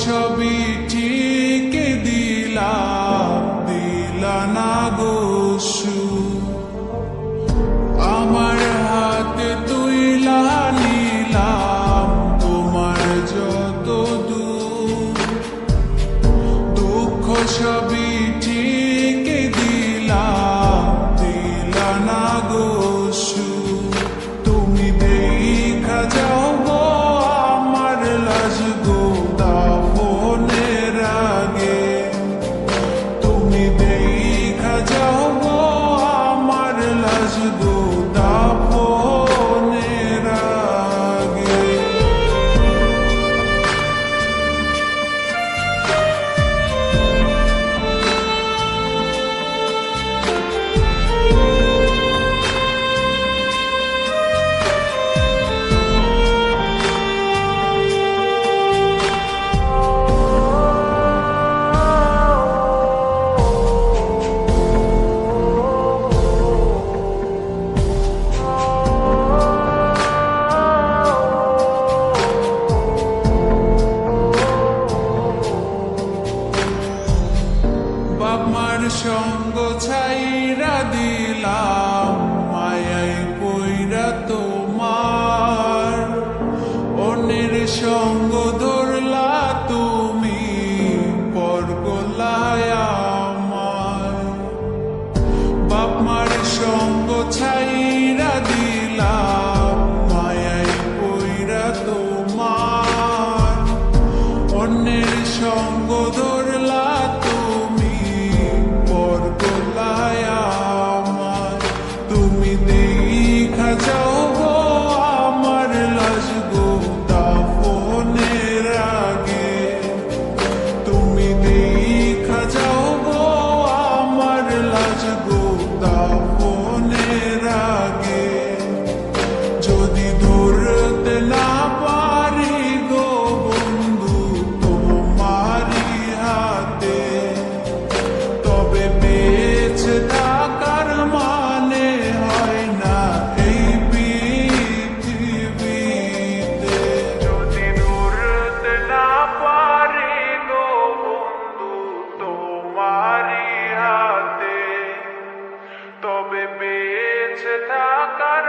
সবই ঠিক দিলা না গো সুখ। আমার হাতে তুইলা নিলাম তোমার যত দুঃখ সবই ঠিক দিলা না গো সুখ। তুমি দেখা যাও গো আমার লাজ গো দাফনের আগে। তুমি দেখা যাও গো আমার লাজ গো দাফনের আগে। বাপমার সঙ্গ ছাইরা দিলাম মায়াই পইরা তোমার। অন্যের সঙ্গ ধরলা তুমি পর গলায় আমার। বাপমার সঙ্গ ছাইরা দিলাম মায়াই পইরা তোমার। অন্যের সঙ্গ ধরলা তুমি পর গলায় আমার। তুমি দেখা যাও গো আমার লাজ গো দাফনের আগে। তুমি দেখা যাও গো আমার লাজ গো দাফনের আগে। যদি ধরতে না পারি গো বন্ধু তোমারি হাতে, তবে বেঁচে থাকার মানে হয় না এই পৃথিবীতে। যদি ধরতে না পারি গো বন্ধু তোমারি হাতে, তবে বেঁচে থাকার